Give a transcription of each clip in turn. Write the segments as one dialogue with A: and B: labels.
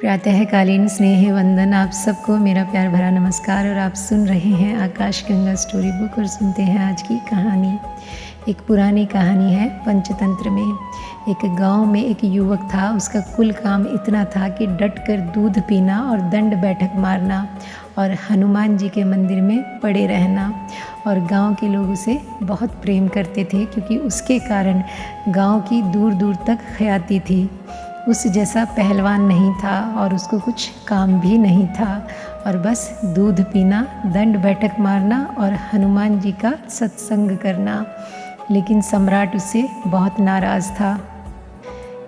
A: प्रातःकालीन स्नेह वंदन। आप सबको मेरा प्यार भरा नमस्कार। और आप सुन रहे हैं आकाश गंगा स्टोरी बुक और सुनते हैं आज की कहानी। एक पुरानी कहानी है पंचतंत्र में। एक गांव में एक युवक था। उसका कुल काम इतना था कि डट कर दूध पीना और दंड बैठक मारना और हनुमान जी के मंदिर में पड़े रहना। और गांव के लोग उसे बहुत प्रेम करते थे क्योंकि उसके कारण गांव की दूर दूर तक ख्याति थी। उस जैसा पहलवान नहीं था और उसको कुछ काम भी नहीं था और बस दूध पीना, दंड बैठक मारना और हनुमान जी का सत्संग करना। लेकिन सम्राट उससे बहुत नाराज़ था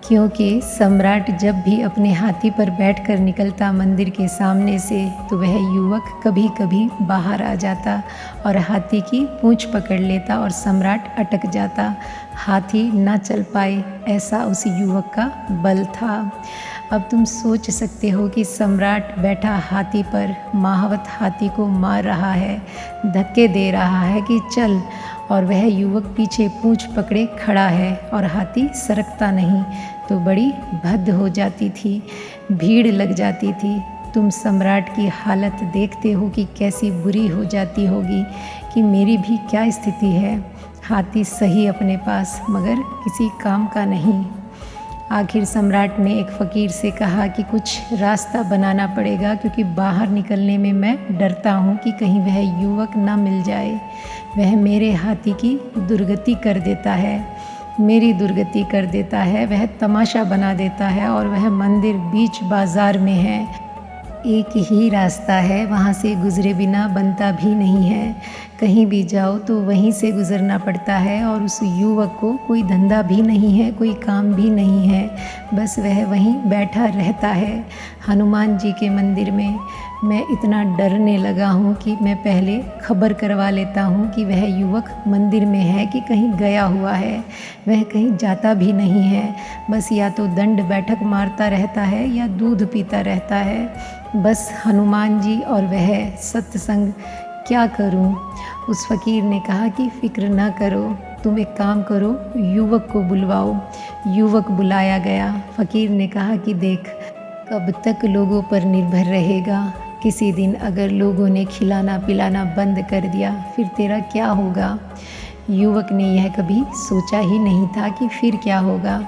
A: क्योंकि सम्राट जब भी अपने हाथी पर बैठकर निकलता मंदिर के सामने से तो वह युवक कभी कभी बाहर आ जाता और हाथी की पूंछ पकड़ लेता और सम्राट अटक जाता। हाथी ना चल पाए, ऐसा उस युवक का बल था। अब तुम सोच सकते हो कि सम्राट बैठा हाथी पर महावत हाथी को मार रहा है, धक्के दे रहा है कि चल, और वह युवक पीछे पूंछ पकड़े खड़ा है और हाथी सरकता नहीं, तो बड़ी भद्द हो जाती थी, भीड़ लग जाती थी। तुम सम्राट की हालत देखते हो कि कैसी बुरी हो जाती होगी कि मेरी भी क्या स्थिति है। हाथी सही अपने पास मगर किसी काम का नहीं। आखिर सम्राट ने एक फ़कीर से कहा कि कुछ रास्ता बनाना पड़ेगा क्योंकि बाहर निकलने में मैं डरता हूँ कि कहीं वह युवक ना मिल जाए। वह मेरे हाथी की दुर्गति कर देता है, मेरी दुर्गति कर देता है, वह तमाशा बना देता है और वह मंदिर बीच बाज़ार में है। एक ही रास्ता है, वहाँ से गुज़रे बिना बनता भी नहीं है। कहीं भी जाओ तो वहीं से गुज़रना पड़ता है और उस युवक को कोई धंधा भी नहीं है, कोई काम भी नहीं है, बस वह वहीं बैठा रहता है हनुमान जी के मंदिर में। मैं इतना डरने लगा हूँ कि मैं पहले खबर करवा लेता हूँ कि वह युवक मंदिर में है कि कहीं गया हुआ है। वह कहीं जाता भी नहीं है, बस या तो दंड बैठक मारता रहता है या दूध पीता रहता है। बस हनुमान जी और वह सत्संग, क्या करूं? उस फ़कीर ने कहा कि फ़िक्र ना करो, तुम एक काम करो, युवक को बुलवाओ। युवक बुलाया गया। फ़कीर ने कहा कि देख, कब तक लोगों पर निर्भर रहेगा? किसी दिन अगर लोगों ने खिलाना पिलाना बंद कर दिया फिर तेरा क्या होगा? युवक ने यह कभी सोचा ही नहीं था कि फिर क्या होगा।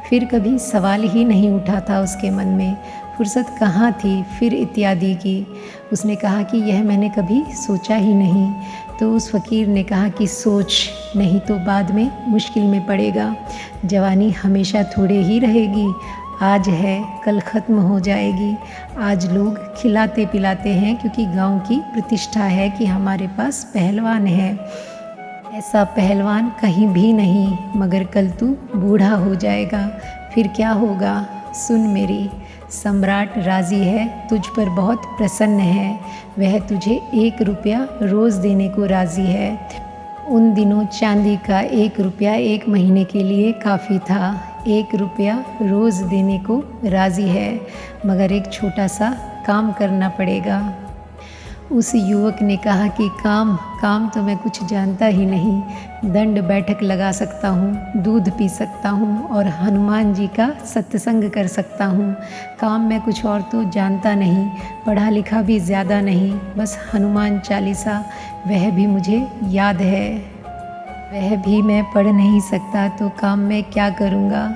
A: फिर कभी सवाल ही नहीं उठा था उसके मन में। फुर्सत कहाँ थी फिर इत्यादि की। उसने कहा कि यह मैंने कभी सोचा ही नहीं। तो उस फ़कीर ने कहा कि सोच, नहीं तो बाद में मुश्किल में पड़ेगा। जवानी हमेशा थोड़े ही रहेगी, आज है कल ख़त्म हो जाएगी। आज लोग खिलाते पिलाते हैं क्योंकि गांव की प्रतिष्ठा है कि हमारे पास पहलवान है। ऐसा पहलवान कहीं भी नहीं, मगर कल तू बूढ़ा हो जाएगा, फिर क्या होगा? सुन मेरी, सम्राट राज़ी है, तुझ पर बहुत प्रसन्न है। वह तुझे 1 रुपया रोज़ देने को राज़ी है। उन दिनों चांदी का 1 रुपया 1 महीने के लिए काफ़ी था। 1 रुपया रोज़ देने को राज़ी है, मगर एक छोटा सा काम करना पड़ेगा। उस युवक ने कहा कि काम तो मैं कुछ जानता ही नहीं। दंड बैठक लगा सकता हूँ, दूध पी सकता हूँ और हनुमान जी का सत्संग कर सकता हूँ। काम मैं कुछ और तो जानता नहीं, पढ़ा लिखा भी ज़्यादा नहीं, बस हनुमान चालीसा, वह भी मुझे याद है। वह भी मैं पढ़ नहीं सकता, तो काम मैं क्या करूँगा?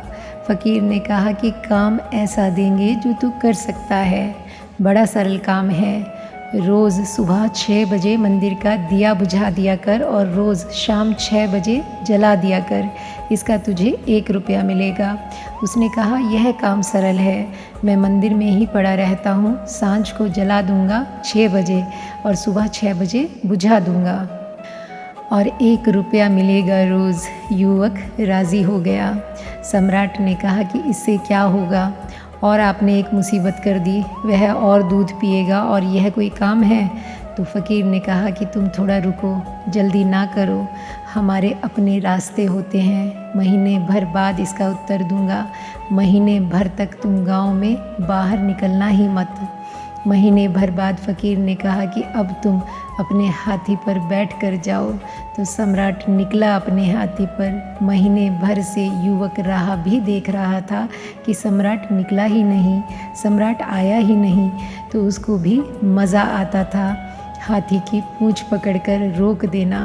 A: फ़कीर ने कहा कि काम ऐसा देंगे जो तू कर सकता है। बड़ा सरल काम है। रोज़ सुबह 6 बजे मंदिर का दिया बुझा दिया कर और रोज़ शाम 6 बजे जला दिया कर। इसका तुझे 1 रुपया मिलेगा। उसने कहा यह काम सरल है, मैं मंदिर में ही पड़ा रहता हूँ, सांझ को जला दूँगा 6 बजे और सुबह 6 बजे बुझा दूँगा और 1 रुपया मिलेगा रोज़। युवक राज़ी हो गया। सम्राट ने कहा कि इससे क्या होगा? और आपने एक मुसीबत कर दी, वह और दूध पिएगा और यह कोई काम है? तो फ़कीर ने कहा कि तुम थोड़ा रुको, जल्दी ना करो, हमारे अपने रास्ते होते हैं, महीने भर बाद इसका उत्तर दूंगा। महीने भर तक तुम गांव में बाहर निकलना ही मत। महीने भर बाद फ़कीर ने कहा कि अब तुम अपने हाथी पर बैठ कर जाओ। तो सम्राट निकला अपने हाथी पर। महीने भर से युवक राह भी देख रहा था कि सम्राट निकला ही नहीं, सम्राट आया ही नहीं। तो उसको भी मज़ा आता था हाथी की पूँछ पकड़कर रोक देना।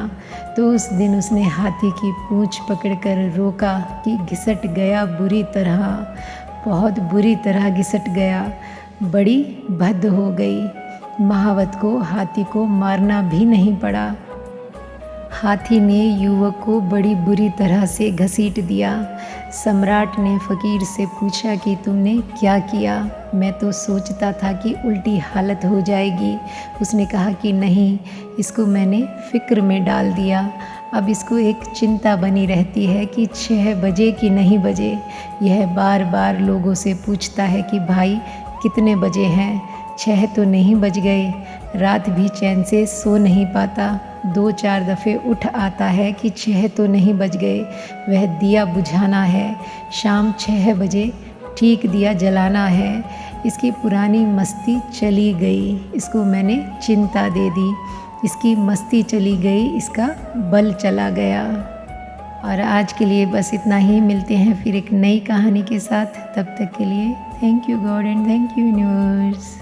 A: तो उस दिन उसने हाथी की पूँछ पकड़कर रोका कि घिसट गया बुरी तरह, बहुत बुरी तरह घिसट गया, बड़ी भद्द हो गई। महावत को हाथी को मारना भी नहीं पड़ा। हाथी ने युवक को बड़ी बुरी तरह से घसीट दिया। सम्राट ने फ़कीर से पूछा कि तुमने क्या किया? मैं तो सोचता था कि उल्टी हालत हो जाएगी। उसने कहा कि नहीं, इसको मैंने फ़िक्र में डाल दिया। अब इसको एक चिंता बनी रहती है कि 6 बजे कि नहीं बजे। यह बार बार लोगों से पूछता है कि भाई कितने बजे हैं? 6 तो नहीं बज गए। रात भी चैन से सो नहीं पाता। 2-4 दफ़े उठ आता है कि 6 तो नहीं बज गए। वह दिया बुझाना है, शाम 6 बजे ठीक दिया जलाना है। इसकी पुरानी मस्ती चली गई, इसको मैंने चिंता दे दी। इसकी मस्ती चली गई, इसका बल चला गया। और आज के लिए बस इतना ही। मिलते हैं फिर एक नई कहानी के साथ। तब तक के लिए thank you God and thank you universe.